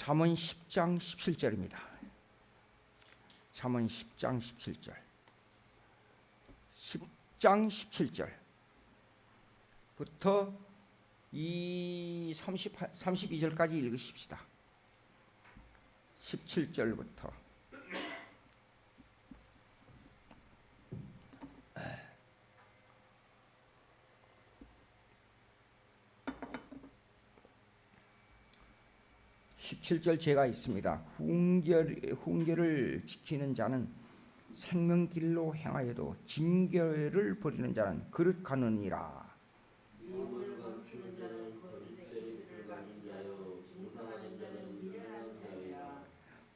잠언 10장 17절입니다. 잠언 10장 17절. 10장 17절부터 32절까지 읽으십시다. 17절부터. (17절) 제가 있습니다. 훈계를 지키는 자는 생명길로 행하여도 징계를 버리는 자는 그릇 가느니라. 미움을 감추는 자는 거짓된 입술을 가진 자요 중상하는 자는 미련한 자니라.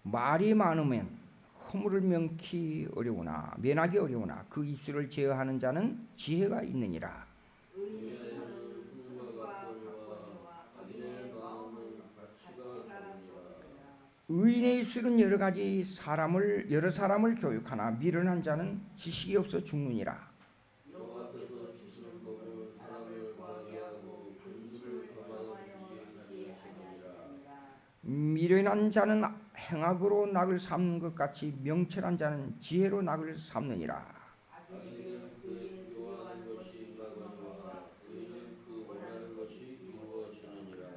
말이 많으면 허물을 명키 어려우나 면하기 어려우나 그 입술을 제어하는 자는 지혜가 있느니라. 의인의 혀는 술과 각본이와 악인의 마음은 가치가 적으니라. 의인의 입술은 여러 사람을 교육하나 미련한 자는 지식이 없어 죽느니라. 여호와께서 주시는 법은 사람을 과하게 하고 근심을 겸하여 주지 아니하시느니라. 미련한 자는 행악으로 낙을 삼는 것 같이 명철한 자는 지혜로 낙을 삼느니라. 악인에게는 그의 두려워하는 것이 있거니와 의인은 그 원하는 것이 이루어지느니라.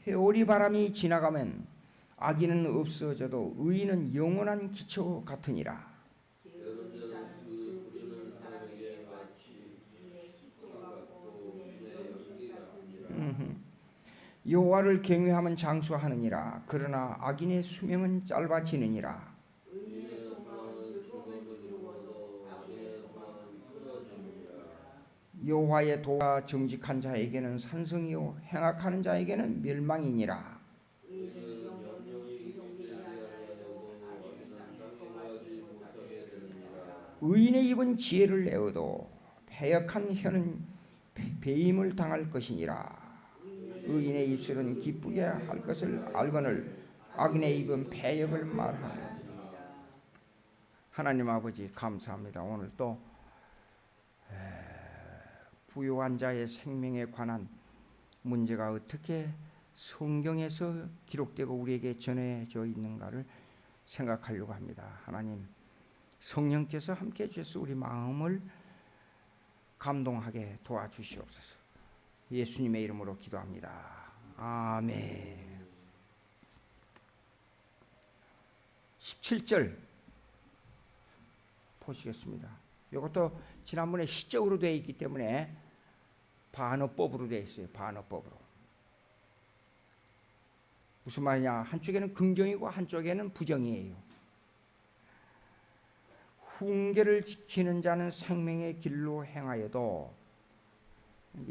해오리 바람이 지나가면 악인은 없어져도 의인은 영원한 기초 같으니라. 게으른 자는 그 부리는 사람에게 마치 이의 식조 같고 이의 연기 같으니라. 여호와를 경외하면 장수하느니라. 그러나 악인의 수명은 짧아지느니라. 의인의 소망은 즐거움을 이루어도 악인의 소망은 끊어지느니라. 여호와의 도가 정직한 자에게는 산성이요 행악하는 자에게는 멸망이니라. 의인은 영영이 이동되지 아니하여도 악인은 땅에 거하지 못하게 되느니라. 의인의 입은 지혜를 내어도 패역한 혀는 배임을 당할 것이니라. 의인의 입술은 기쁘게 할 것을 알거늘 악인의 입은 패역을 말하느니라. 하나님 아버지 감사합니다. 오늘 또 부요한 자의 생명에 관한 문제가 어떻게 성경에서 기록되고 우리에게 전해져 있는가를 생각하려고 합니다. 하나님 성령께서 함께해 주셔서 우리 마음을 감동하게 도와주시옵소서. 예수님의 이름으로 기도합니다. 아멘. 17절 보시겠습니다. 이것도 지난번에 시적으로 되어 있기 때문에 반어법으로 되어 있어요. 반어법으로. 무슨 말이냐? 한쪽에는 긍정이고 한쪽에는 부정이에요. 훈계를 지키는 자는 생명의 길로 행하여도,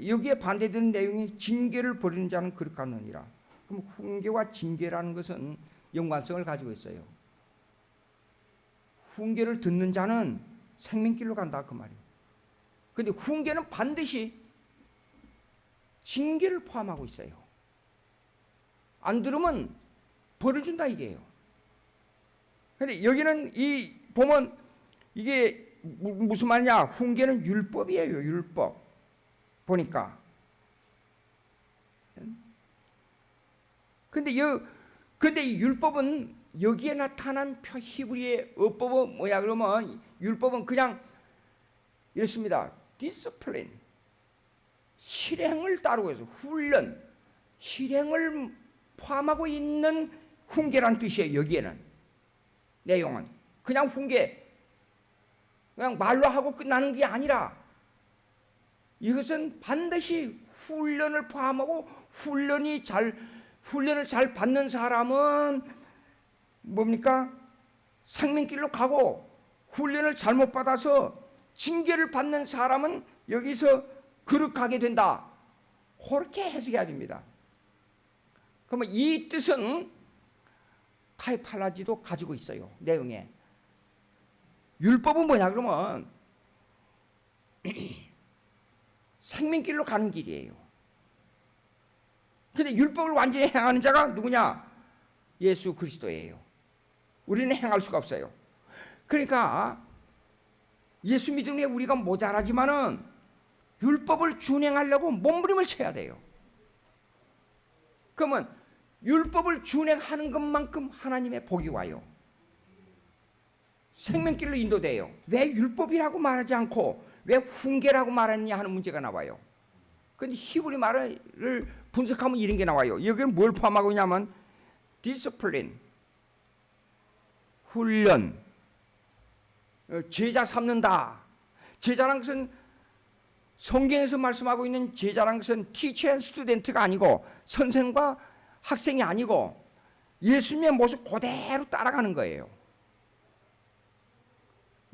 여기에 반대되는 내용이 징계를 버리는 자는 그릇 같느니라. 그럼 훈계와 징계라는 것은 연관성을 가지고 있어요. 훈계를 듣는 자는 생명길로 간다 그 말이에요. 그런데 훈계는 반드시 징계를 포함하고 있어요. 안 들으면 벌을 준다 이게요. 그런데 여기는 보면 이게 무슨 말이냐? 훈계는 율법이에요. 율법. 보니까. 근데 이 율법은 여기에 나타난 히브리의 어법은 뭐야? 그러면 율법은 그냥 이렇습니다. 디스플린. 실행을 따르고 해서 훈련, 실행을 포함하고 있는 훈계란 뜻이에요. 여기에는. 내용은. 그냥 훈계. 그냥 말로 하고 끝나는 게 아니라 이것은 반드시 훈련을 포함하고 훈련을 잘 받는 사람은 뭡니까? 생명길로 가고 훈련을 잘못 받아서 징계를 받는 사람은 여기서 거룩하게 된다. 그렇게 해석해야 됩니다. 그러면 이 뜻은 타이팔라지도 가지고 있어요. 내용에. 율법은 뭐냐 그러면 생명길로 가는 길이에요. 근데 율법을 완전히 행하는 자가 누구냐? 예수 그리스도예요. 우리는 행할 수가 없어요. 그러니까 예수 믿음에 우리가 모자라지만은 율법을 준행하려고 몸부림을 쳐야 돼요. 그러면 율법을 준행하는 것만큼 하나님의 복이 와요. 생명길로 인도돼요. 왜 율법이라고 말하지 않고 왜 훈계라고 말하느냐 하는 문제가 나와요. 그런데 히브리 말을 분석하면 이런 게 나와요. 여기는 뭘 포함하고 있냐면 디스플린, 훈련, 제자 삼는다. 제자란 것은 성경에서 말씀하고 있는 제자란 것은 티처 앤 스튜던트가 아니고 선생과 학생이 아니고 예수님의 모습 그대로 따라가는 거예요.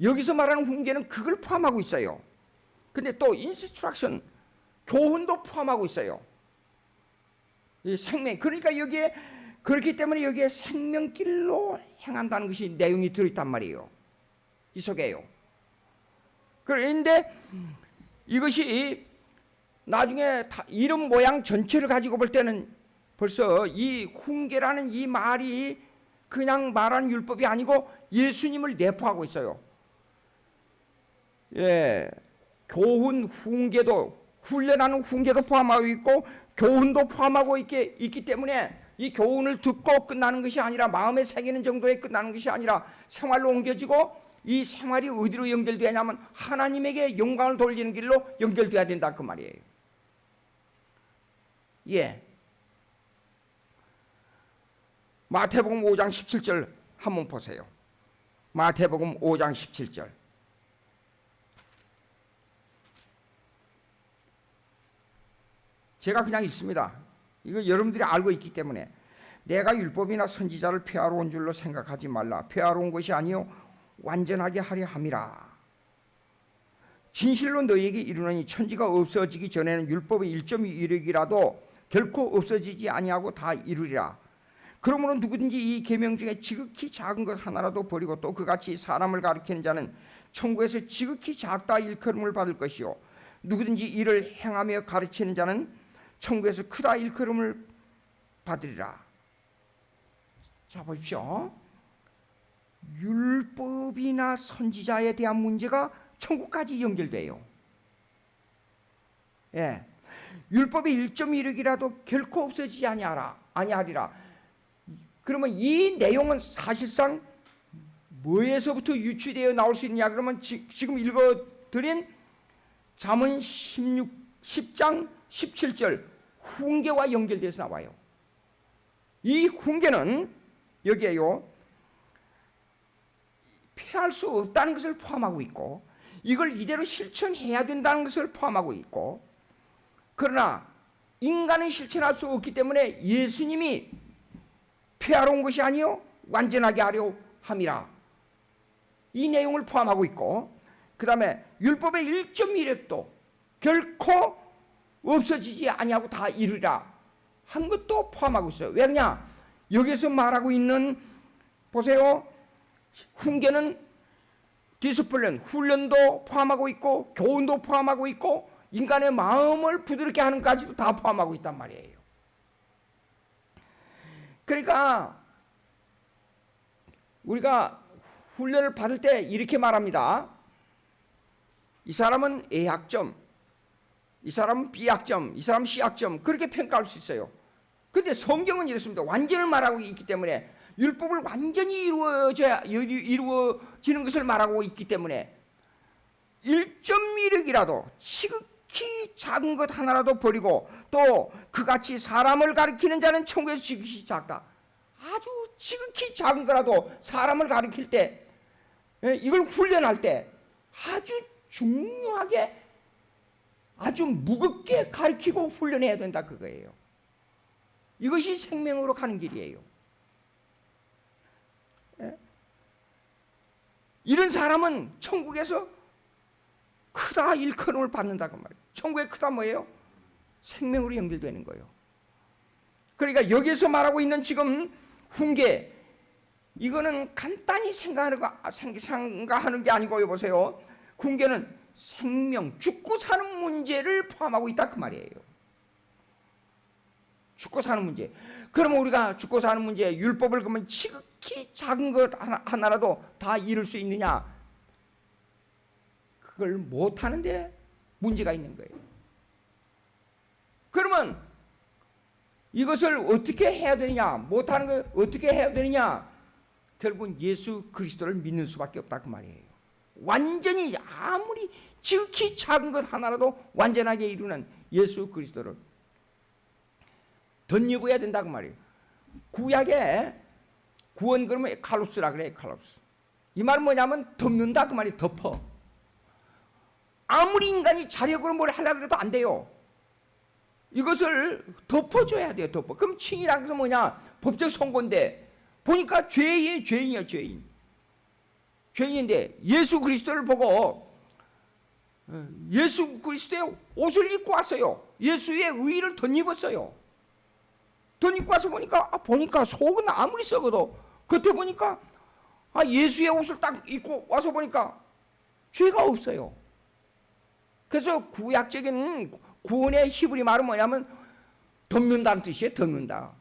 여기서 말하는 훈계는 그걸 포함하고 있어요. 근데 또 인스트럭션, 교훈도 포함하고 있어요. 이 생명, 그러니까 여기에 그렇기 때문에 여기에 생명길로 행한다는 것이 내용이 들어있단 말이에요. 이 속에요. 그런데 이것이 나중에 이름 모양 전체를 가지고 볼 때는 벌써 이 훈계라는 이 말이 그냥 말하는 율법이 아니고 예수님을 내포하고 있어요. 예, 교훈, 훈계도, 훈련하는 훈계도 포함하고 있고 교훈도 포함하고 있기 때문에 이 교훈을 듣고 끝나는 것이 아니라 마음에 새기는 정도에 끝나는 것이 아니라 생활로 옮겨지고 이 생활이 어디로 연결되냐면 하나님에게 영광을 돌리는 길로 연결돼야 된다 그 말이에요. 예. 마태복음 5장 17절 한번 보세요. 마태복음 5장 17절. 제가 그냥 읽습니다. 이거 여러분들이 알고 있기 때문에 내가 율법이나 선지자를 폐하러 온 줄로 생각하지 말라. 폐하러 온 것이 아니요 완전하게 하려 함이라. 진실로 너희에게 이르노니 천지가 없어지기 전에는 율법의 1.1획이라도 결코 없어지지 아니하고 다 이루리라. 그러므로 누구든지 이 계명 중에 지극히 작은 것 하나라도 버리고 또 그같이 사람을 가리키는 자는 천국에서 지극히 작다 일컬음을 받을 것이요 누구든지 이를 행하며 가르치는 자는 천국에서 크다 일컬음을 받으리라. 자 보십시오. 율법이나 선지자에 대한 문제가 천국까지 연결돼요. 예, 율법의 1.1획이라도 결코 없어지지 아니하리라. 그러면 이 내용은 사실상 뭐에서부터 유추되어 나올 수 있느냐? 그러면 지금 읽어드린 잠언 10장 17절 훈계와 연결돼서 나와요. 이 훈계는 여기에요. 피할 수 없다는 것을 포함하고 있고 이걸 이대로 실천해야 된다는 것을 포함하고 있고 그러나 인간은 실천할 수 없기 때문에 예수님이 피하러 온 것이 아니요 완전하게 하려 함이라. 이 내용을 포함하고 있고 그 다음에 율법의 1.1획도 결코 없어지지 아니하고 다 이루리라 한 것도 포함하고 있어요. 왜냐? 여기서 말하고 있는 보세요. 훈계는 디스플린, 훈련도 포함하고 있고 교훈도 포함하고 있고 인간의 마음을 부드럽게 하는 까지도 다 포함하고 있단 말이에요. 그러니까 우리가 훈련을 받을 때 이렇게 말합니다. 이 사람은 A학점, 이 사람은 B학점, 이 사람은 C학점 그렇게 평가할 수 있어요. 그런데 성경은 이렇습니다. 완전을 말하고 있기 때문에 율법을 완전히 이루어지는 것을 말하고 있기 때문에 1.1획이라도 지극히 작은 것 하나라도 버리고 또 그같이 사람을 가리키는 자는 천국에서 지극히 작다. 아주 지극히 작은 거라도 사람을 가리킬 때 이걸 훈련할 때 아주 중요하게 아주 무겁게 가리키고 훈련해야 된다 그거예요. 이것이 생명으로 가는 길이에요. 이런 사람은 천국에서 크다 일컬음을 받는다고 말이에요. 천국의 크다 뭐예요? 생명으로 연결되는 거예요. 그러니까 여기에서 말하고 있는 지금 훈계 이거는 간단히 생각하는 게 아니고요. 보세요. 훈계는 생명, 죽고 사는 문제를 포함하고 있다 그 말이에요. 죽고 사는 문제. 그러면 우리가 죽고 사는 문제 율법을 그러면 지극히 작은 것 하나라도 다 이룰 수 있느냐? 그걸 못하는데 문제가 있는 거예요. 그러면 이것을 어떻게 해야 되느냐, 못하는 걸 어떻게 해야 되느냐, 결국은 예수 그리스도를 믿는 수밖에 없다 그 말이에요. 완전히 아무리 지극히 작은 것 하나라도 완전하게 이루는 예수 그리스도를 덧입어야 된다 그 말이에요. 구약에 구원 그러면 칼로스라 그래요. 칼로스. 이 말은 뭐냐면 덮는다 그 말이 덮어. 아무리 인간이 자력으로 뭘 하려고 해도 안 돼요. 이것을 덮어줘야 돼요. 덮어. 그럼 칭이라는 것은 뭐냐, 법적 선고인데 보니까 죄인이야. 죄인인데 예수 그리스도를 보고 예수 그리스도의 옷을 입고 왔어요. 예수의 의의를 덧입었어요. 덧입고 와서 보니까 속은 아무리 썩어도 겉에 보니까 예수의 옷을 딱 입고 와서 보니까 죄가 없어요. 그래서 구약적인 구원의 히브리 말은 뭐냐면 덮는다는 뜻이에요. 덮는다.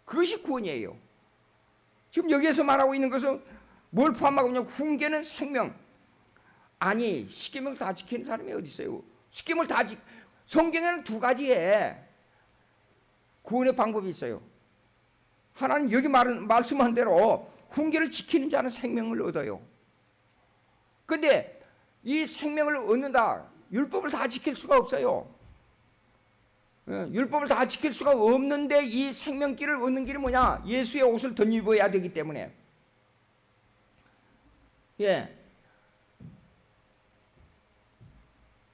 그것이 구원이에요. 지금 여기에서 말하고 있는 것은 뭘 포함하고 있냐, 훈계는 생명. 아니, 십계명을 다 지키는 사람이 어디 있어요? 십계명을 다 성경에는 두 가지의 구원의 방법이 있어요. 하나는 여기 말씀한 대로 훈계를 지키는 자는 생명을 얻어요. 그런데 이 생명을 얻는다, 율법을 다 지킬 수가 없어요. 율법을 다 지킬 수가 없는데 이 생명길을 얻는 길이 뭐냐, 예수의 옷을 덧입어야 되기 때문에.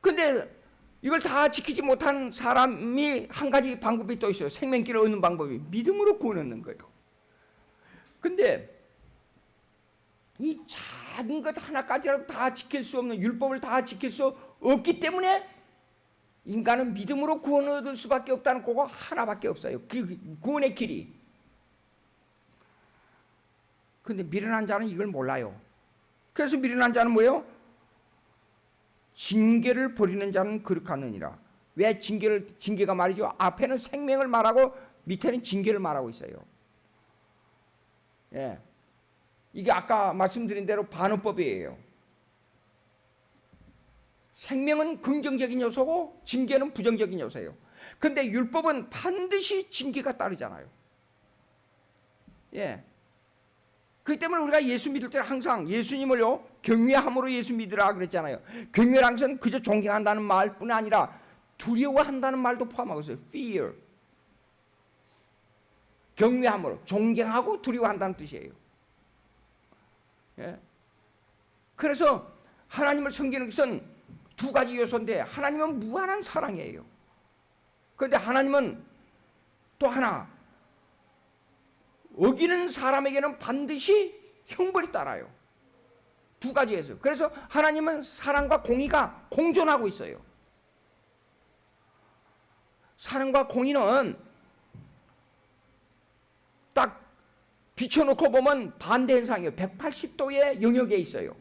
근데 이걸 다 지키지 못한 사람이 한 가지 방법이 또 있어요. 생명길을 얻는 방법이 믿음으로 구원 얻는 거예요. 근데 이 작은 것 하나까지라도 다 지킬 수 없는, 율법을 다 지킬 수 없기 때문에 인간은 믿음으로 구원 얻을 수밖에 없다는 그거 하나밖에 없어요. 그 구원의 길이. 근데 미련한 자는 이걸 몰라요. 그래서 미련한 자는 뭐예요? 징계를 버리는 자는 거룩하느니라. 왜 징계가 말이죠? 앞에는 생명을 말하고 밑에는 징계를 말하고 있어요. 이게 아까 말씀드린 대로 반어법이에요. 생명은 긍정적인 요소고 징계는 부정적인 요소예요. 그런데 율법은 반드시 징계가 따르잖아요. 그렇기 때문에 우리가 예수 믿을 때는 항상 예수님을요, 경외함으로 예수 믿으라 그랬잖아요. 경외라는 것은 그저 존경한다는 말뿐 아니라 두려워한다는 말도 포함하고 있어요. fear. 경외함으로, 존경하고 두려워한다는 뜻이에요. 그래서 하나님을 섬기는 것은 두 가지 요소인데, 하나님은 무한한 사랑이에요. 그런데 하나님은 또 하나, 어기는 사람에게는 반드시 형벌이 따라요. 두 가지에서. 그래서 하나님은 사랑과 공의가 공존하고 있어요. 사랑과 공의는 딱 비춰놓고 보면 반대 현상이에요. 180도의 영역에 있어요.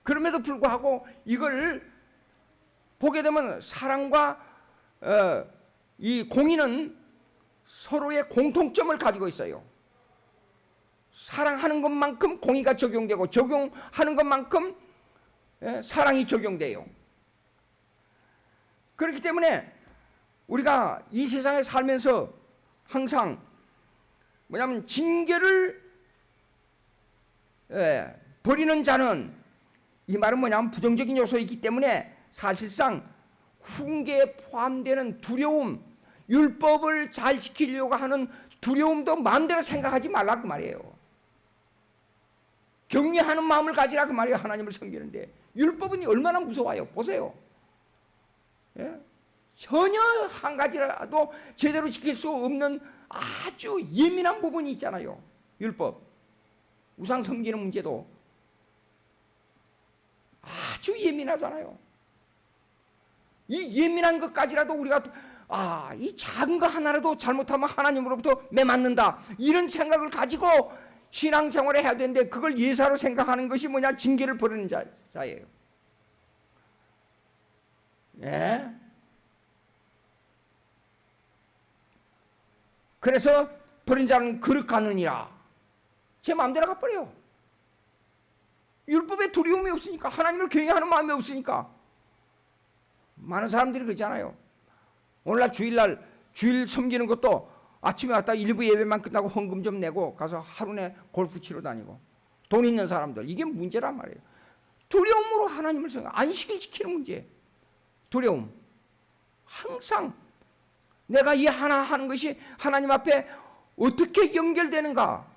그럼에도 불구하고 이걸 보게 되면 사랑과 이 공의는 서로의 공통점을 가지고 있어요. 사랑하는 것만큼 공의가 적용되고 적용하는 것만큼 사랑이 적용돼요. 그렇기 때문에 우리가 이 세상에 살면서 항상 뭐냐면 징계를 버리는 자는, 이 말은 뭐냐면 부정적인 요소이기 때문에 사실상 훈계에 포함되는 두려움, 율법을 잘 지키려고 하는 두려움도 마음대로 생각하지 말라 그 말이에요. 경외하는 마음을 가지라 그 말이에요. 하나님을 섬기는데 율법은 얼마나 무서워요. 보세요. 전혀 한 가지라도 제대로 지킬 수 없는 아주 예민한 부분이 있잖아요. 율법. 우상 섬기는 문제도 아주 예민하잖아요. 이 예민한 것까지라도 우리가 이 작은 거 하나라도 잘못하면 하나님으로부터 매맞는다, 이런 생각을 가지고 신앙생활을 해야 되는데 그걸 예사로 생각하는 것이 뭐냐, 징계를 버리는 자예요. 그래서 버린 자는 거룩하느니라. 제 마음대로 가버려요. 율법에 두려움이 없으니까, 하나님을 경외하는 마음이 없으니까. 많은 사람들이 그러잖아요. 오늘날 주일날 주일 섬기는 것도 아침에 왔다 일부 예배만 끝나고 헌금 좀 내고 가서 하루 내 골프 치러 다니고 돈 있는 사람들 이게 문제란 말이에요. 두려움으로 하나님을 안식일 지키는 문제. 두려움. 항상 내가 이 하나 하는 것이 하나님 앞에 어떻게 연결되는가.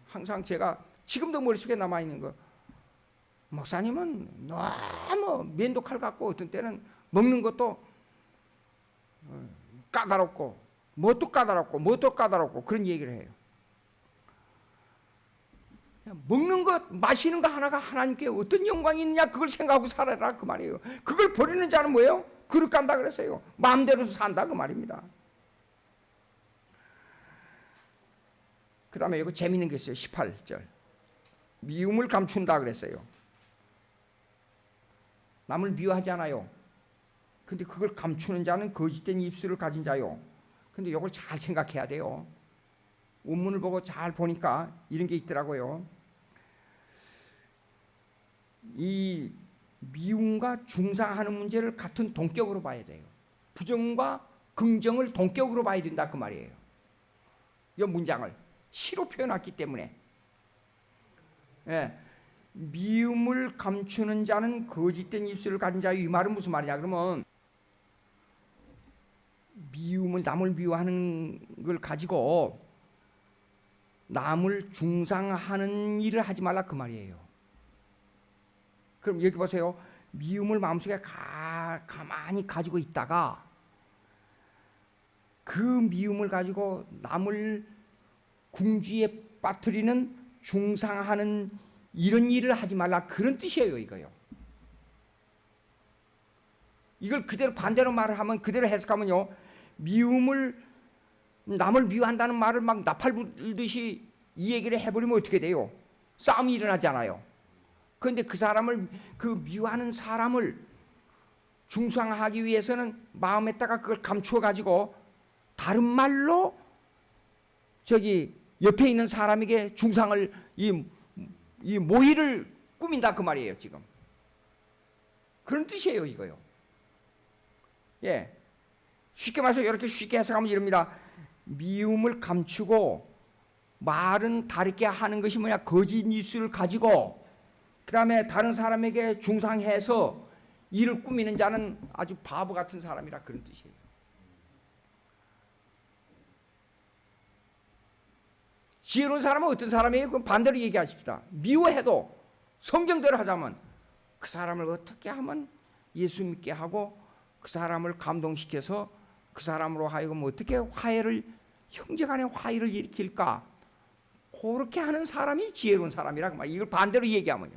항상 제가 지금도 머릿속에 남아있는 거, 목사님은 너무 면도칼 갖고 어떤 때는 먹는 것도 까다롭고 뭣도 까다롭고 그런 얘기를 해요. 먹는 것, 마시는 것 하나가 하나님께 어떤 영광이 있느냐 그걸 생각하고 살아라 그 말이에요. 그걸 버리는 자는 뭐예요? 그릇 간다 그랬어요. 마음대로 산다 그 말입니다. 그 다음에 이거 재밌는 게 있어요. 18절 미움을 감춘다 그랬어요. 남을 미워하잖아요. 근데 그걸 감추는 자는 거짓된 입술을 가진 자요. 근데 이걸 잘 생각해야 돼요. 원문을 보고 잘 보니까 이런 게 있더라고요. 이 미움과 중상하는 문제를 같은 동격으로 봐야 돼요. 부정과 긍정을 동격으로 봐야 된다 그 말이에요. 이 문장을 시로 표현했기 때문에. 예. 미움을 감추는 자는 거짓된 입술을 가진 자요. 이 말은 무슨 말이냐 그러면 미움은 남을 미워하는 걸 가지고 남을 중상하는 일을 하지 말라 그 말이에요. 그럼 여기 보세요. 미움을 마음속에 가만히 가지고 있다가 그 미움을 가지고 남을 궁지에 빠뜨리는 중상하는 이런 일을 하지 말라 그런 뜻이에요 이거요. 이걸 그대로 반대로 말을 하면 그대로 해석하면요. 미움을 남을 미워한다는 말을 막 나팔 불듯이 이 얘기를 해버리면 어떻게 돼요? 싸움이 일어나잖아요. 그런데 그 사람을 그 미워하는 사람을 중상하기 위해서는 마음에다가 그걸 감추어 가지고 다른 말로 저기 옆에 있는 사람에게 중상을 이 모의를 꾸민다 그 말이에요 지금. 그런 뜻이에요 이거요. 예, 쉽게 말해서 이렇게 쉽게 해석하면 이럽니다. 미움을 감추고 말은 다르게 하는 것이 뭐냐? 거짓 입술을 가지고 그 다음에 다른 사람에게 중상해서 일을 꾸미는 자는 아주 바보 같은 사람이라 그런 뜻이에요. 지혜로운 사람은 어떤 사람이에요? 그럼 반대로 얘기하십시다. 미워해도 성경대로 하자면 그 사람을 어떻게 하면 예수 믿게 하고 그 사람을 감동시켜서 그 사람으로 하여금 어떻게 화해를 형제간의 화해를 일으킬까? 그렇게 하는 사람이 지혜로운 사람이라고 말이에요. 이걸 반대로 얘기하면요.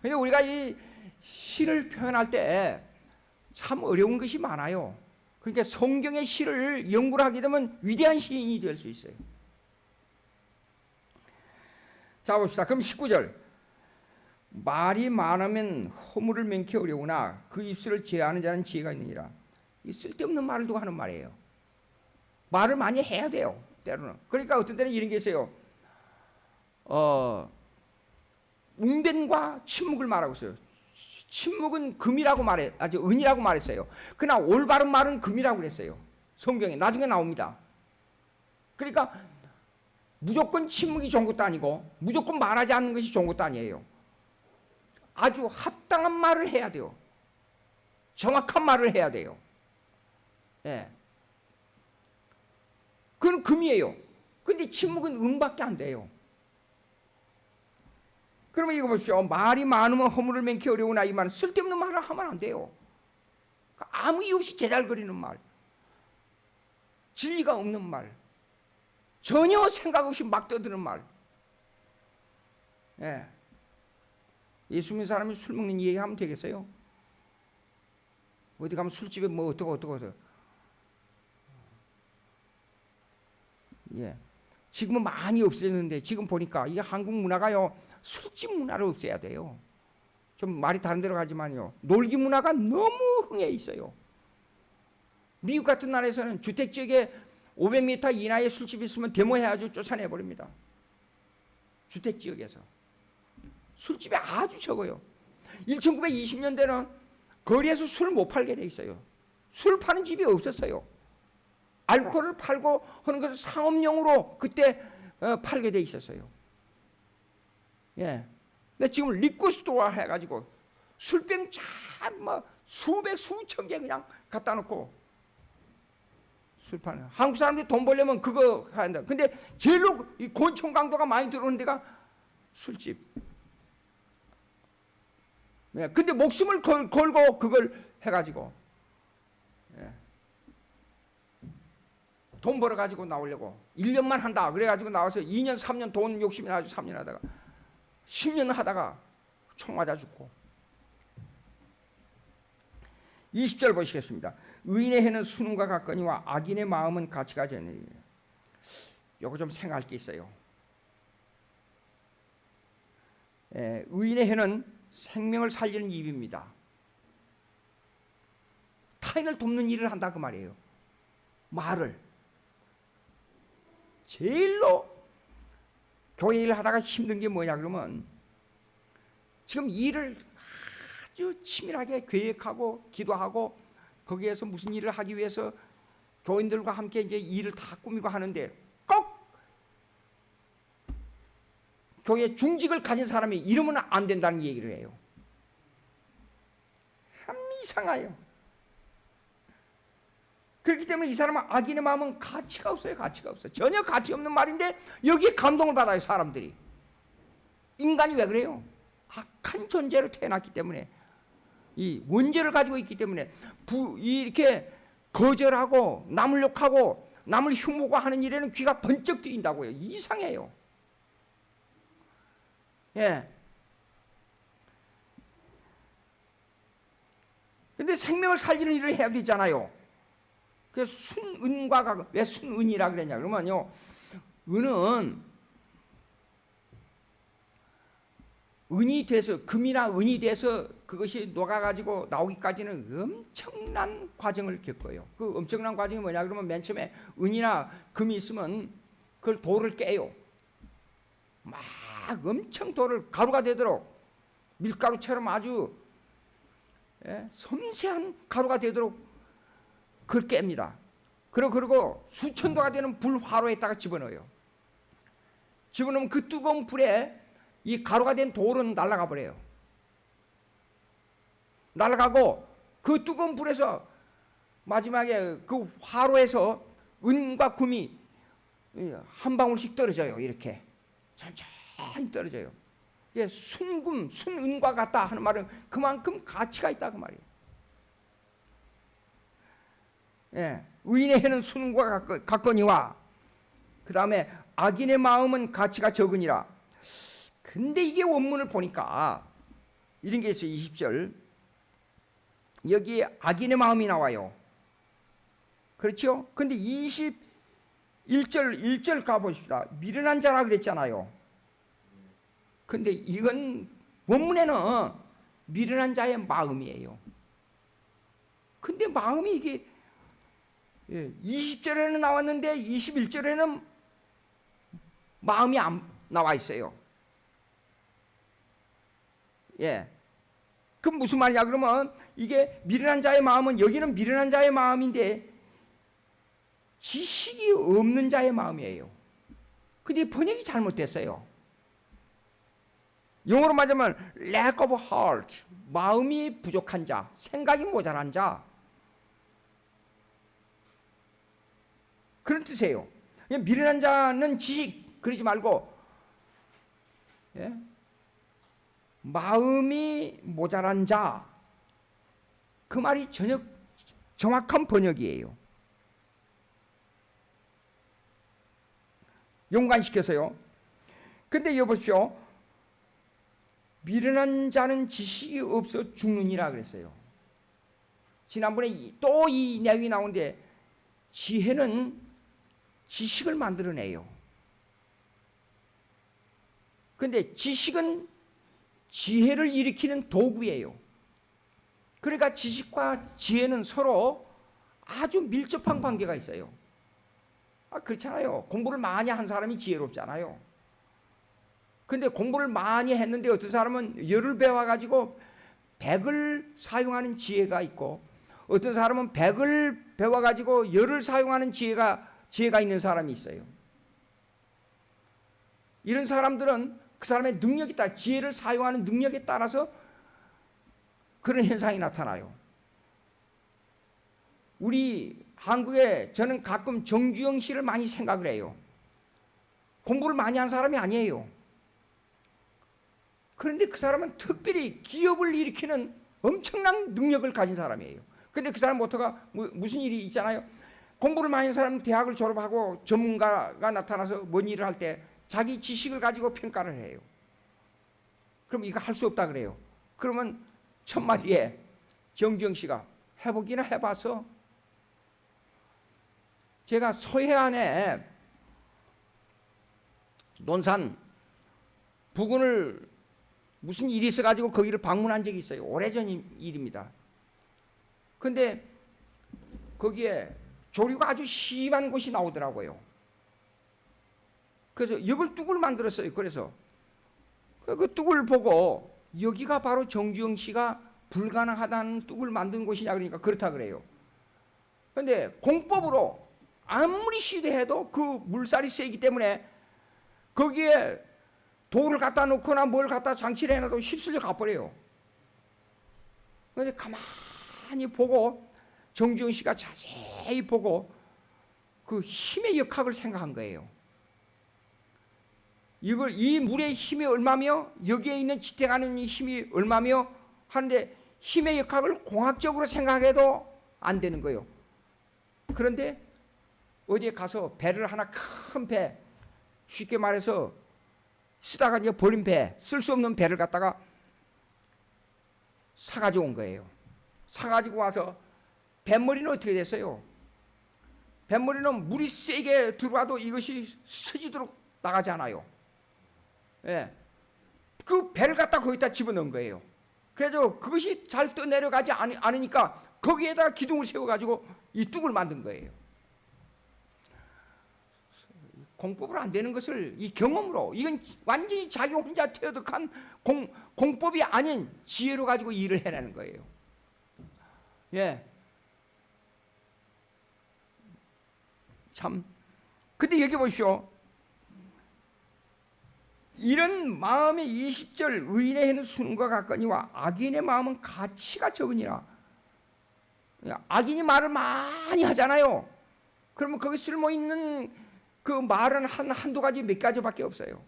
근데 우리가 이 시를 표현할 때 참 어려운 것이 많아요. 그러니까 성경의 시를 연구를 하게 되면 위대한 시인이 될 수 있어요. 자 봅시다. 그럼 19절 말이 많으면 허물을 맹기 어려우나 그 입술을 제하는 자는 지혜가 있느니라. 이 쓸데없는 말을 두고 하는 말이에요. 말을 많이 해야 돼요. 때로는. 그러니까 어떤 때는 이런 게 있어요. 웅변과 침묵을 말하고 있어요. 침묵은 금이라고 은이라고 말했어요. 그러나 올바른 말은 금이라고 그랬어요. 성경에 나중에 나옵니다. 그러니까 무조건 침묵이 좋은 것도 아니고 무조건 말하지 않는 것이 좋은 것도 아니에요. 아주 합당한 말을 해야 돼요. 정확한 말을 해야 돼요. 예. 그건 금이에요. 근데 침묵은 은밖에 안 돼요. 그러면 이거 보십시오. 말이 많으면 허물을 맹기 어려우나 이 말은 쓸데없는 말을 하면 안 돼요. 아무 이유 없이 제잘거리는 말, 진리가 없는 말, 전혀 생각 없이 막 떠드는 말. 예. 예수 믿는 사람이 술 먹는 얘기 하면 되겠어요? 어디 가면 술집에 뭐 어떠고. 예. 지금은 많이 없어졌는데 지금 보니까 이 한국 문화가요 술집 문화를 없애야 돼요. 좀 말이 다른 데로 가지만요 놀기 문화가 너무 흥해 있어요. 미국 같은 나라에서는 주택 지역에 500m 이내에 술집이 있으면 데모해가지고 쫓아내 버립니다. 주택 지역에서 술집이 아주 적어요. 1920년대는 거리에서 술 못 팔게 돼 있어요. 술 파는 집이 없었어요. 알코올을 팔고 하는 것을 상업용으로 그때 팔게 돼 있었어요. 예. 근데 지금 리코 스토어 해가지고 술병 참 수백 수천 개 그냥 갖다 놓고 술 파는. 한국 사람들이 돈 벌려면 그거 해야 한다. 근데 제일로 이 권총 강도가 많이 들어오는 데가 술집. 예. 근데 목숨을 걸고 그걸 해가지고 예. 돈 벌어가지고 나오려고 1년만 한다 그래가지고 나와서 2년 3년 돈 욕심이 나가지고 3년 하다가 10년 하다가 총 맞아 죽고. 20절 보시겠습니다. 의인의 해는 수능과 같거니와 악인의 마음은 가치가 되느니라. 요거 좀 생각할 게 있어요. 의인의 해는 생명을 살리는 입입니다. 타인을 돕는 일을 한다 그 말이에요. 말을 제일로 교회 일을 하다가 힘든 게 뭐냐 그러면 지금 일을 아주 치밀하게 계획하고 기도하고 거기에서 무슨 일을 하기 위해서 교인들과 함께 이제 일을 다 꾸미고 하는데 꼭 교회 중직을 가진 사람이 이러면 안 된다는 얘기를 해요. 참 이상해요. 그렇기 때문에 이 사람은 악인의 마음은 가치가 없어요. 가치가 없어요. 전혀 가치 없는 말인데 여기에 감동을 받아요. 사람들이. 인간이 왜 그래요? 악한 존재로 태어났기 때문에 이 원죄를 가지고 있기 때문에 이렇게 거절하고 남을 욕하고 남을 흉보고하는 일에는 귀가 번쩍 뜨인다고요. 이상해요. 예. 근데 생명을 살리는 일을 해야 되잖아요. 그래서 순은과 각, 왜 순은이라 그랬냐 그러면요, 은이 돼서, 금이나 은이 돼서 그것이 녹아가지고 나오기까지는 엄청난 과정을 겪어요. 그 엄청난 과정이 뭐냐 그러면 맨 처음에 은이나 금이 있으면 그걸 돌을 깨요. 막 엄청 돌을 가루가 되도록 밀가루처럼 아주 섬세한 가루가 되도록 그걸 깹니다. 그리고 수천도가 되는 불화로에다가 집어넣어요. 집어넣으면 그 뜨거운 불에 이 가루가 된 돌은 날아가 버려요. 날아가고 그 뜨거운 불에서 마지막에 그 화로에서 은과 금이 한 방울씩 떨어져요. 이렇게 천천히 떨어져요. 이게 순금, 순은과 같다 하는 말은 그만큼 가치가 있다 그 말이에요. 예, 의인의 해는 순과 같거니와 그 다음에 악인의 마음은 가치가 적으니라. 근데 이게 원문을 보니까 이런 게 있어요. 20절 여기에 악인의 마음이 나와요. 그렇죠? 근데 21절 가보십시다. 미련한 자라 그랬잖아요. 근데 이건 원문에는 미련한 자의 마음이에요. 근데 마음이 이게 20절에는 나왔는데 21절에는 마음이 안 나와 있어요. 예. 그럼 무슨 말이냐 그러면 이게 미련한 자의 마음은 여기는 미련한 자의 마음인데 지식이 없는 자의 마음이에요. 근데 번역이 잘못됐어요. 영어로 말하면 lack of heart, 마음이 부족한 자, 생각이 모자란 자, 그런 뜻이에요. 미련한 자는 지식 그러지 말고 마음이 모자란 자, 그 말이 전혀 정확한 번역이에요. 연관시켜서요. 근데 여보십시오. 미련한 자는 지식이 없어 죽느니라 그랬어요. 지난번에 또 이 내용이 나오는데 지혜는 지식을 만들어내요. 근데 지식은 지혜를 일으키는 도구예요. 그러니까 지식과 지혜는 서로 아주 밀접한 관계가 있어요. 그렇잖아요. 공부를 많이 한 사람이 지혜롭잖아요. 근데 공부를 많이 했는데 어떤 사람은 열을 배워가지고 100을 사용하는 지혜가 있고 어떤 사람은 100을 배워가지고 10을 사용하는 지혜가 있는 사람이 있어요. 이런 사람들은 그 사람의 능력에 따라, 지혜를 사용하는 능력에 따라서 그런 현상이 나타나요. 우리 한국에 저는 가끔 정주영 씨를 많이 생각을 해요. 공부를 많이 한 사람이 아니에요. 그런데 그 사람은 특별히 기업을 일으키는 엄청난 능력을 가진 사람이에요. 근데 그 사람 모토가 무슨 일이 있잖아요. 공부를 많이 한 사람은 대학을 졸업하고 전문가가 나타나서 뭔 일을 할 때 자기 지식을 가지고 평가를 해요. 그럼 이거 할 수 없다 그래요. 그러면 첫마디에 정주영 씨가 해보기는 해봐서, 제가 서해안에 논산 부근을 무슨 일이 있어가지고 거기를 방문한 적이 있어요. 오래전 일입니다. 근데 거기에 조류가 아주 심한 곳이 나오더라고요. 그래서 이걸 뚝을 만들었어요. 그래서 그 뚝을 보고 여기가 바로 정주영 씨가 불가능하다는 뚝을 만든 곳이냐 그러니까 그렇다 그래요. 그런데 공법으로 아무리 시도해도 그 물살이 세기 때문에 거기에 돌을 갖다 놓거나 뭘 갖다 장치를 해놔도 휩쓸려 가버려요. 그런데 가만히 보고 정주영 씨가 자세히 보고 그 힘의 역학을 생각한 거예요. 이 물의 힘이 얼마며 여기에 있는 지탱하는 힘이 얼마며 하는데 힘의 역학을 공학적으로 생각해도 안 되는 거예요. 그런데 어디에 가서 배를 하나, 큰 배, 쉽게 말해서 쓰다가 이제 버린 배, 쓸 수 없는 배를 갖다가 사가지고 온 거예요. 사가지고 와서 뱃머리는 어떻게 됐어요? 뱃머리는 물이 세게 들어와도 이것이 스치도록 나가지 않아요. 예. 그 배를 갖다 거기다 집어넣은 거예요. 그래서 그것이 잘 떠내려가지 않으니까 거기에다가 기둥을 세워가지고 이 뚝을 만든 거예요. 공법으로 안 되는 것을 이 경험으로, 이건 완전히 자기 혼자 터득한 공법이 아닌 지혜로 가지고 일을 해내는 거예요. 예. 참. 근데 여기 보십시오. 이런 마음의 20절 의인의 해는 수능과 같거니와 악인의 마음은 가치가 적으니라. 악인이 말을 많이 하잖아요. 그러면 거기 쓸모 있는 그 말은 한두 가지 몇 가지밖에 없어요.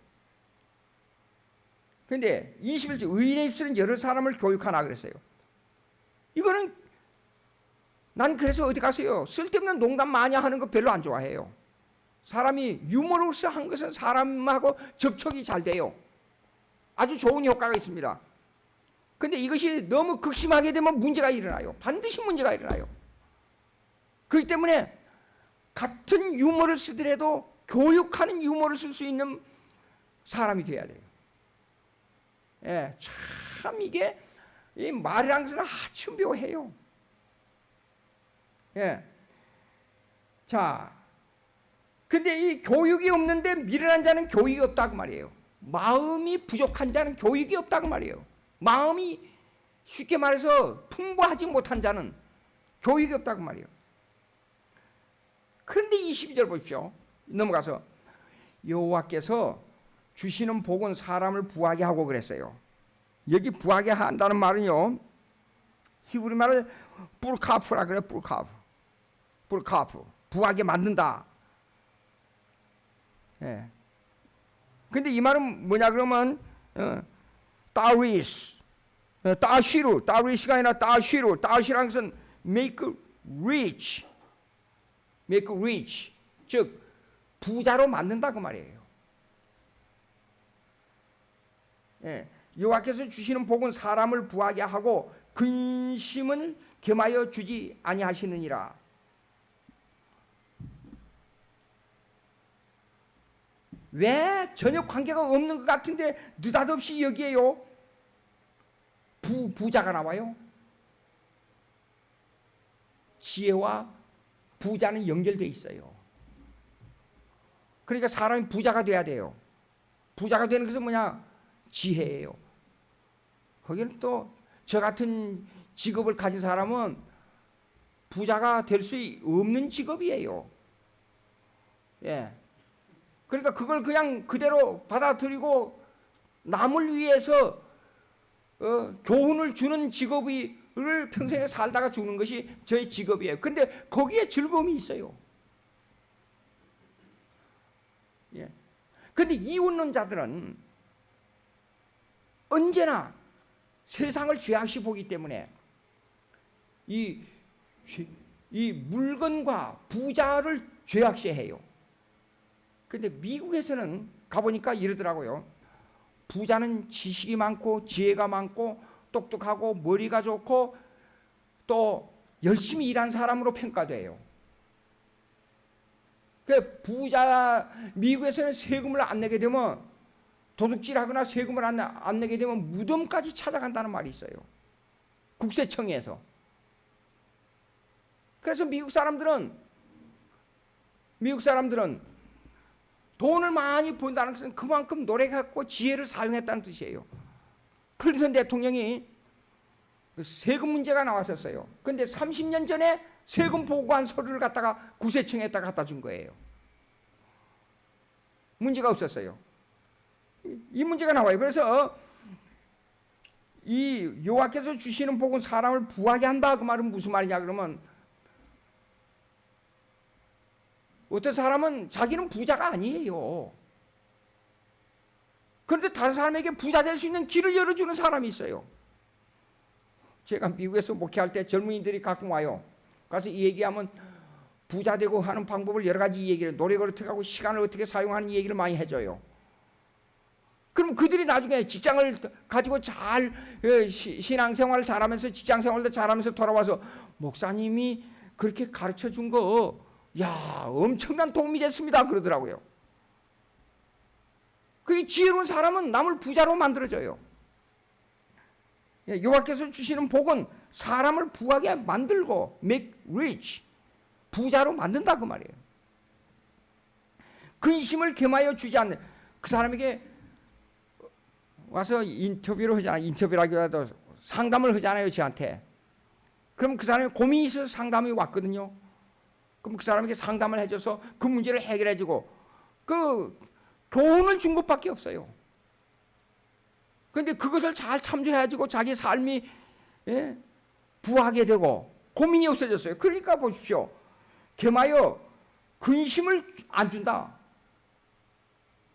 그런데 21절 의인의 입술은 여러 사람을 교육하나 그랬어요. 이거는 난 그래서 어디 가서요 쓸데없는 농담 많이 하는 거 별로 안 좋아해요. 사람이 유머러스 한 것은 사람하고 접촉이 잘 돼요. 아주 좋은 효과가 있습니다. 그런데 이것이 너무 극심하게 되면 문제가 일어나요. 반드시 문제가 일어나요. 그렇기 때문에 같은 유머를 쓰더라도 교육하는 유머를 쓸 수 있는 사람이 돼야 돼요. 예, 참 이게 이 말이라는 것은 아주 묘해요. 예. 자, 근데 이 교육이 없는데 미련한 자는 교육이 없다고 말이에요. 마음이 부족한 자는 교육이 없다고 말이에요. 마음이 쉽게 말해서 풍부하지 못한 자는 교육이 없다고 말이에요. 그런데 22절 보십시오. 넘어가서 여호와께서 주시는 복은 사람을 부하게 하고 그랬어요. 여기 부하게 한다는 말은요, 히브리 말을 뿔카프라 그래요. 뿔카프. 부하게 만든다. 예. 근데 이 말은 뭐냐 그러면 따리스, 따시루, 따리스가 아니라 따시루. 따시라는 것은 make rich, 즉 부자로 만든다 그 말이에요. 예. 여호와께서 주시는 복은 사람을 부하게 하고 근심을 겸하여 주지 아니하시느니라. 왜 전혀 관계가 없는 것 같은데 느닷없이 여기에요 부자가 나와요? 지혜와 부자는 연결되어 있어요. 그러니까 사람이 부자가 돼야 돼요. 부자가 되는 것은 뭐냐? 지혜예요. 거기는 또 저 같은 직업을 가진 사람은 부자가 될 수 없는 직업이에요. 예. 그러니까 그걸 그냥 그대로 받아들이고 남을 위해서 교훈을 주는 직업을 평생에 살다가 죽는 것이 저의 직업이에요. 근데 거기에 즐거움이 있어요. 예. 근데 이웃론자들은 언제나 세상을 죄악시 보기 때문에 이 물건과 부자를 죄악시해요. 근데 미국에서는 가보니까 이러더라고요. 부자는 지식이 많고 지혜가 많고 똑똑하고 머리가 좋고 또 열심히 일한 사람으로 평가돼요. 그 미국에서는 세금을 안 내게 되면 도둑질하거나 세금을 안 내게 되면 무덤까지 찾아간다는 말이 있어요. 국세청에서. 그래서 미국 사람들은 돈을 많이 번다는 것은 그만큼 노력했고 지혜를 사용했다는 뜻이에요. 클린턴 대통령이 세금 문제가 나왔었어요. 그런데 30년 전에 세금 보고한 서류를 갖다가 국세청에다 갖다 준 거예요. 문제가 없었어요. 이 문제가 나와요. 그래서 이 여호와께서 주시는 복은 사람을 부하게 한다. 그 말은 무슨 말이냐 그러면 어떤 사람은 자기는 부자가 아니에요. 그런데 다른 사람에게 부자 될 수 있는 길을 열어주는 사람이 있어요. 제가 미국에서 목회할 때 젊은이들이 가끔 와요. 가서 이 얘기하면 부자 되고 하는 방법을 여러 가지 얘기를 노력을 어떻게 하고 시간을 어떻게 사용하는 얘기를 많이 해줘요. 그럼 그들이 나중에 직장을 가지고 잘 신앙생활을 잘하면서 직장생활도 잘하면서 돌아와서 목사님이 그렇게 가르쳐 준 거 엄청난 도움이 됐습니다 그러더라고요. 그 지혜로운 사람은 남을 부자로 만들어줘요. 여호와께서 주시는 복은 사람을 부하게 만들고 make rich, 부자로 만든다 그 말이에요. 근심을 겸하여 주지 않는 그 사람에게 와서 인터뷰를 하잖아요. 인터뷰라기보다도 상담을 하잖아요 저한테. 그럼 그 사람이 고민이 있어서 상담이 왔거든요. 그럼 그 사람에게 상담을 해줘서 그 문제를 해결해주고 그 교훈을 준 것밖에 없어요. 그런데 그것을 잘 참조해가지고 자기 삶이 부하게 되고 고민이 없어졌어요. 그러니까 보십시오. 겸하여 근심을 안 준다.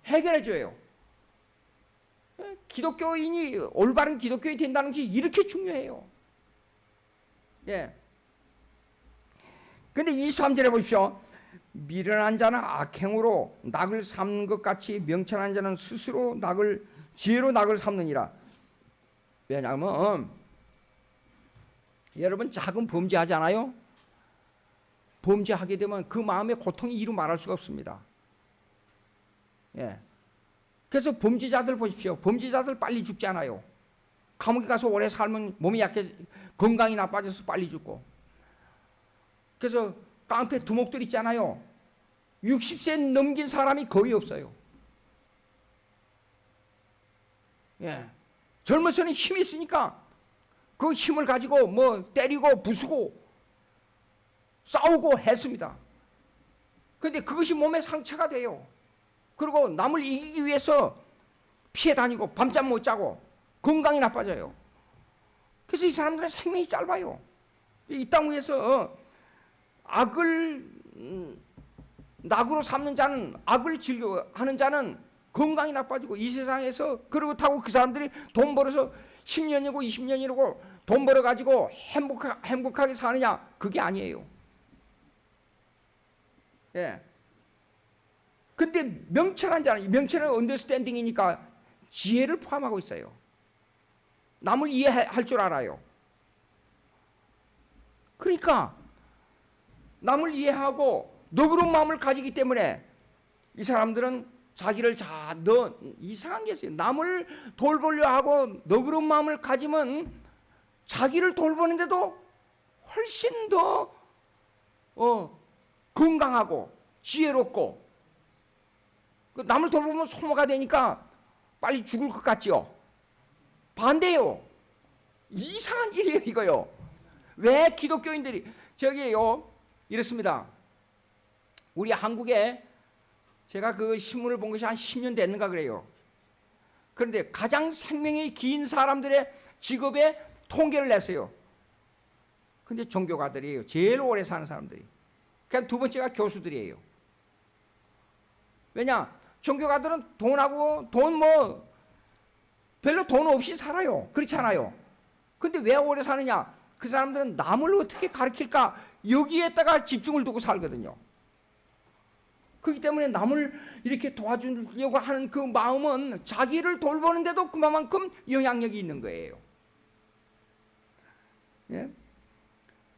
해결해줘요. 기독교인이 올바른 기독교인이 된다는 것이 이렇게 중요해요. 예. 근데 23절에 보십시오. 미련한 자는 악행으로 낙을 삼는 것 같이 명철한 자는 스스로 지혜로 낙을 삼느니라. 왜냐하면 여러분 작은 범죄하잖아요. 범죄하게 되면 그 마음의 고통이 이루 말할 수가 없습니다. 예. 그래서 범죄자들 보십시오. 범죄자들 빨리 죽지 않아요. 감옥에 가서 오래 살면 몸이 약해 건강이 나빠져서 빨리 죽고. 그래서 깡패 두목들 있잖아요. 60세 넘긴 사람이 거의 없어요. 예. 젊어서는 힘이 있으니까 그 힘을 가지고 뭐 때리고 부수고 싸우고 했습니다. 그런데 그것이 몸에 상처가 돼요. 그리고 남을 이기기 위해서 피해 다니고 밤잠 못 자고 건강이 나빠져요. 그래서 이 사람들은 생명이 짧아요. 이 땅 위에서 악을 낙으로 삼는 자는 악을 즐겨하는 자는 건강이 나빠지고 이 세상에서 그렇다고 그 사람들이 돈 벌어서 10년이고 20년이고 돈 벌어가지고 행복하게 사느냐 그게 아니에요. 예. 근데 명철한 자는 명철은 언더스탠딩이니까 지혜를 포함하고 있어요. 남을 이해할 줄 알아요. 그러니까 남을 이해하고 너그러운 마음을 가지기 때문에 이 사람들은 자기를 이상한 게 있어요. 남을 돌보려 하고 너그러운 마음을 가지면 자기를 돌보는데도 훨씬 더 건강하고 지혜롭고 남을 돌보면 소모가 되니까 빨리 죽을 것 같지요. 반대요. 이상한 일이에요 이거요. 왜 기독교인들이 저기요, 이렇습니다. 우리 한국에 제가 그 신문을 본 것이 한 10년 됐는가 그래요. 그런데 가장 생명이 긴 사람들의 직업에 통계를 냈어요. 근데 종교가들이에요. 제일 오래 사는 사람들이. 그냥 두 번째가 교수들이에요. 왜냐? 종교가들은 돈 별로 돈 없이 살아요. 그렇지 않아요? 근데 왜 오래 사느냐? 그 사람들은 남을 어떻게 가르칠까? 여기에다가 집중을 두고 살거든요. 그렇기 때문에 남을 이렇게 도와주려고 하는 그 마음은 자기를 돌보는데도 그만큼 영향력이 있는 거예요. 예?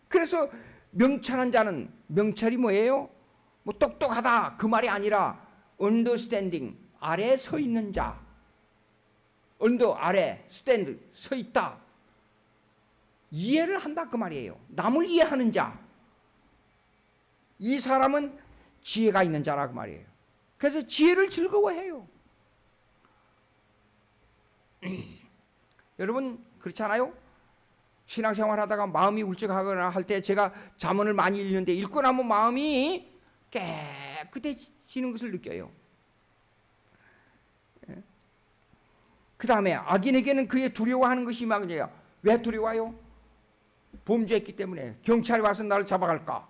그래서 명철한 자는, 명철이 뭐예요? 뭐 똑똑하다 그 말이 아니라 understanding, 아래에 서 있는 자. 언더, 아래, stand, 서 있다. 이해를 한다 그 말이에요. 남을 이해하는 자. 이 사람은 지혜가 있는 자라 그 말이에요. 그래서 지혜를 즐거워해요. 여러분 그렇지 않아요? 신앙생활 하다가 마음이 울적하거나 할 때 제가 잠언을 많이 읽는데 읽고 나면 마음이 깨끗해지는 것을 느껴요. 그 다음에 악인에게는 그의 두려워하는 것이 임하느니라. 왜 두려워요? 범죄했기 때문에. 경찰이 와서 나를 잡아갈까?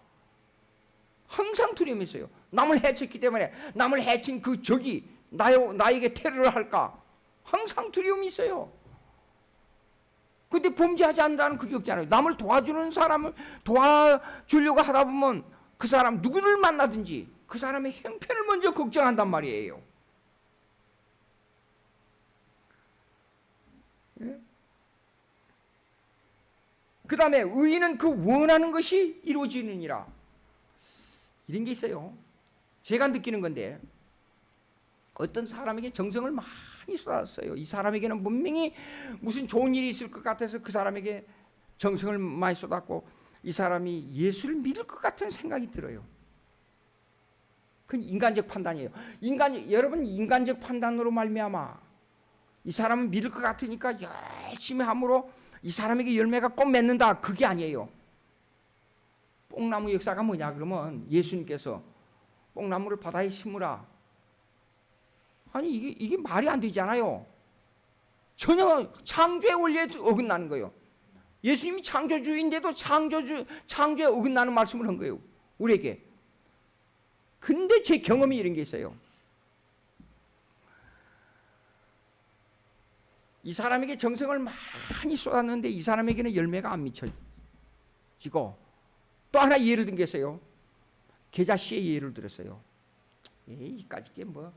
항상 두려움이 있어요. 남을 해쳤기 때문에 남을 해친 그 적이 나에게 테러를 할까? 항상 두려움이 있어요. 근데 범죄하지 않는다는 그게 없잖아요. 남을 도와주는 사람을 도와주려고 하다 보면 그 사람 누구를 만나든지 그 사람의 형편을 먼저 걱정한단 말이에요. 예? 그 다음에 의인은 그 원하는 것이 이루어지느니라. 이런 게 있어요. 제가 느끼는 건데 어떤 사람에게 정성을 많이 쏟았어요. 이 사람에게는 분명히 무슨 좋은 일이 있을 것 같아서 그 사람에게 정성을 많이 쏟았고 이 사람이 예수를 믿을 것 같은 생각이 들어요. 그건 인간적 판단이에요. 여러분 인간적 판단으로 말미암아 이 사람은 믿을 것 같으니까 열심히 함으로 이 사람에게 열매가 꼭 맺는다. 그게 아니에요. 뽕나무 역사가 뭐냐 그러면 예수님께서 뽕나무를 바다에 심으라. 아니 이게 말이 안 되잖아요. 전혀 창조의 원리에 어긋나는 거예요. 예수님이 창조주인데도 창조에 어긋나는 말씀을 한 거예요. 우리에게. 근데 제 경험이 이런 게 있어요. 이 사람에게 정성을 많이 쏟았는데 이 사람에게는 열매가 안 미쳐지고 또 하나 예를 든 게 있어요. 계자씨의 예를 들었어요. 이까짓 게 뭐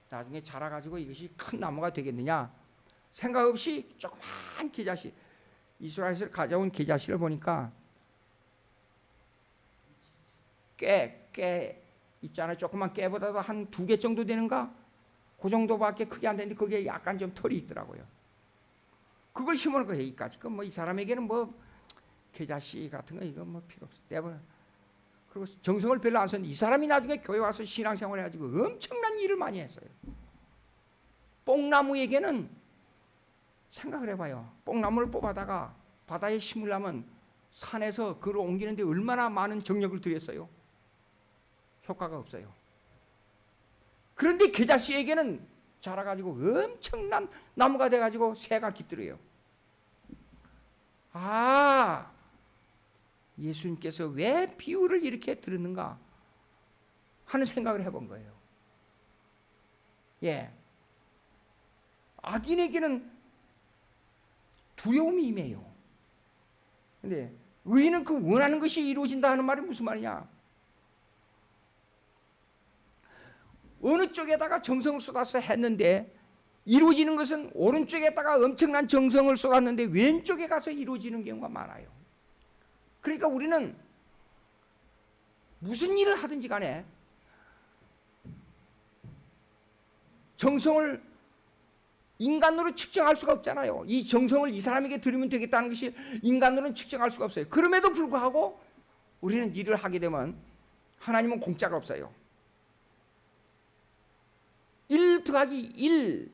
나중에 자라가지고 이것이 큰 나무가 되겠느냐 생각 없이 조그만 계자씨 이스라엘에서 가져온 계자씨를 보니까 깨 있잖아요. 조그만 깨보다도 한 2개 정도 되는가? 그 정도밖에 크게 안 되는데 거기에 약간 좀 털이 있더라고요. 그걸 심어놓고 이까짓 거 뭐 이 사람에게는 뭐 계자씨 같은 거 이거 뭐 필요 없어. 내버려. 그리고 정성을 별로 안 썼는데 이 사람이 나중에 교회 와서 신앙생활 해가지고 엄청난 일을 많이 했어요. 뽕나무에게는 생각을 해봐요. 뽕나무를 뽑아다가 바다에 심으려면 산에서 그걸 옮기는데 얼마나 많은 정력을 들였어요. 효과가 없어요. 그런데 계자씨에게는 자라가지고 엄청난 나무가 돼가지고 새가 깃들어요. 아, 예수님께서 왜 비유를 이렇게 들었는가 하는 생각을 해본 거예요. 예, 악인에게는 두려움이 임해요. 근데 의인은 그 원하는 것이 이루어진다 하는 말이 무슨 말이냐? 어느 쪽에다가 정성을 쏟아서 했는데 이루어지는 것은 오른쪽에다가 엄청난 정성을 쏟았는데 왼쪽에 가서 이루어지는 경우가 많아요. 그러니까 우리는 무슨 일을 하든지 간에 정성을 인간으로 측정할 수가 없잖아요. 이 정성을 이 사람에게 드리면 되겠다는 것이 인간으로는 측정할 수가 없어요. 그럼에도 불구하고 우리는 일을 하게 되면 하나님은 공짜가 없어요. 1 더하기 1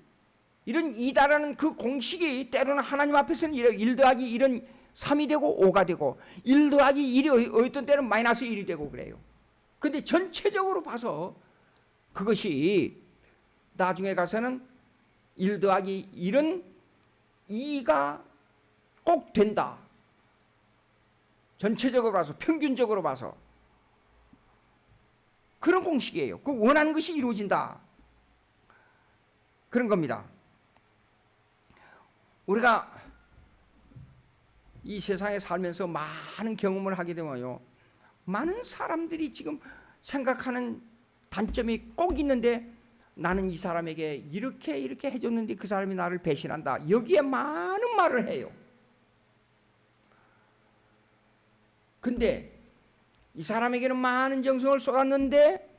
이런 2다라는 그 공식이 때로는 하나님 앞에서는 1 더하기 1은 3이 되고 5가 되고 1 더하기 1이 어떤 때는 마이너스 1이 되고 그래요. 근데 전체적으로 봐서 그것이 나중에 가서는 1 더하기 1은 2가 꼭 된다. 전체적으로 봐서, 평균적으로 봐서 그런 공식이에요. 그 원하는 것이 이루어진다. 그런 겁니다. 우리가 이 세상에 살면서 많은 경험을 하게 되면요, 많은 사람들이 지금 생각하는 단점이 꼭 있는데, 나는 이 사람에게 이렇게 해줬는데 그 사람이 나를 배신한다. 여기에 많은 말을 해요. 근데 이 사람에게는 많은 정성을 쏟았는데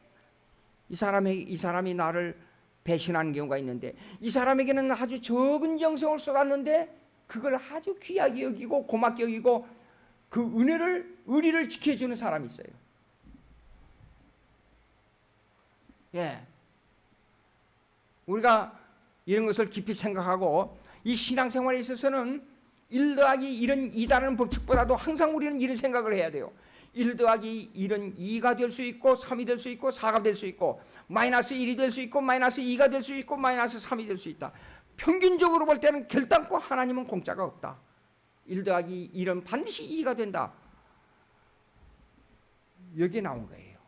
이 사람이 나를 배신하는 경우가 있는데, 이 사람에게는 아주 적은 정성을 쏟았는데 그걸 아주 귀하게 여기고 고맙게 여기고 그 의리를 지켜주는 사람이 있어요. 예. 우리가 이런 것을 깊이 생각하고 이 신앙생활에 있어서는 1 더하기 1은 2다는 법칙보다도 항상 우리는 이런 생각을 해야 돼요. 1 더하기 1은 2가 될 수 있고 3이 될 수 있고 4가 될 수 있고 마이너스 1이 될 수 있고 마이너스 2가 될 수 있고 마이너스 3이 될 수 있다. 평균적으로 볼 때는 결단코 하나님은 공짜가 없다. 1 더하기 1은 반드시 2가 된다. 여기에 나온 거예요.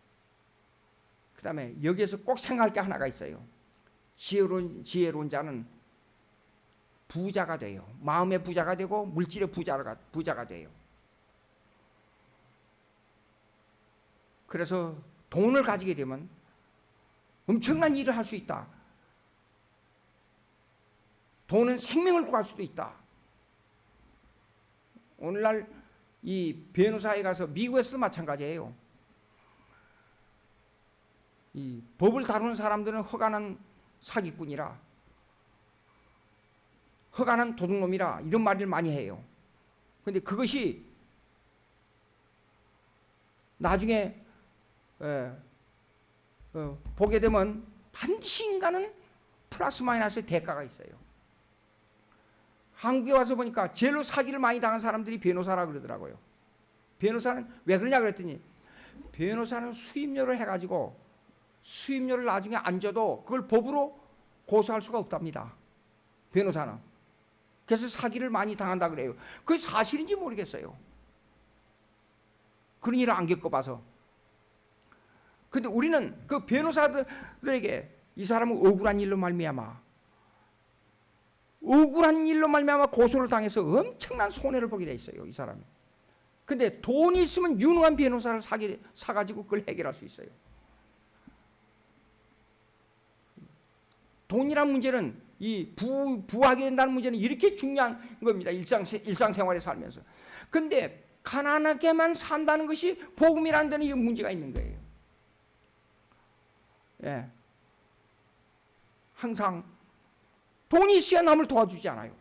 그 다음에 여기에서 꼭 생각할 게 하나가 있어요. 지혜로운 자는 부자가 돼요. 마음의 부자가 되고 물질의 부자가 돼요. 그래서 돈을 가지게 되면 엄청난 일을 할 수 있다. 돈은 생명을 구할 수도 있다. 오늘날 이 변호사에 가서, 미국에서도 마찬가지예요. 이 법을 다루는 사람들은 허가난 사기꾼이라, 허가난 도둑놈이라 이런 말을 많이 해요. 그런데 그것이 나중에 보게 되면 반드시 인간은 플러스 마이너스의 대가가 있어요. 한국에 와서 보니까 제일로 사기를 많이 당한 사람들이 변호사라 그러더라고요. 변호사는 왜 그러냐 그랬더니, 변호사는 수임료를 해가지고 수임료를 나중에 안 줘도 그걸 법으로 고소할 수가 없답니다. 변호사는. 그래서 사기를 많이 당한다 그래요. 그게 사실인지 모르겠어요. 그런 일을 안 겪어봐서. 근데 우리는 그 변호사들에게 이 사람은 억울한 일로 말미암아 고소를 당해서 엄청난 손해를 보게 돼 있어요, 이 사람이. 근데 돈이 있으면 유능한 변호사를 사가지고 그걸 해결할 수 있어요. 돈이란 문제는, 이 부하게 된다는 문제는 이렇게 중요한 겁니다. 일상생활에 살면서. 근데 가난하게만 산다는 것이 복음이라는 데는 이 문제가 있는 거예요. 예. 항상 돈이 있어야 남을 도와주지 않아요.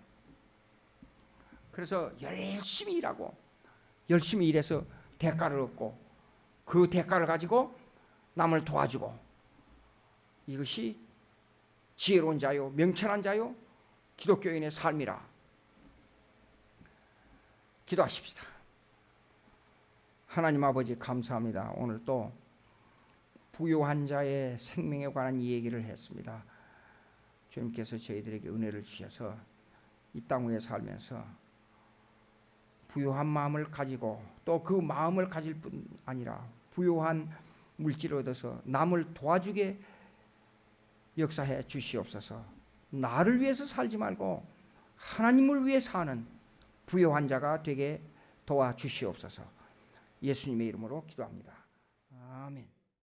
그래서 열심히 일하고 열심히 일해서 대가를 얻고 그 대가를 가지고 남을 도와주고, 이것이 지혜로운 자요, 명철한 자요, 기독교인의 삶이라. 기도하십시다. 하나님 아버지, 감사합니다. 오늘 또 부요한 자의 생명에 관한 이 얘기를 했습니다. 주님께서 저희들에게 은혜를 주셔서 이 땅 위에 살면서 부요한 마음을 가지고, 또 그 마음을 가질 뿐 아니라 부요한 물질을 얻어서 남을 도와주게 역사해 주시옵소서. 나를 위해서 살지 말고 하나님을 위해 사는 부요한 자가 되게 도와주시옵소서. 예수님의 이름으로 기도합니다. 아멘.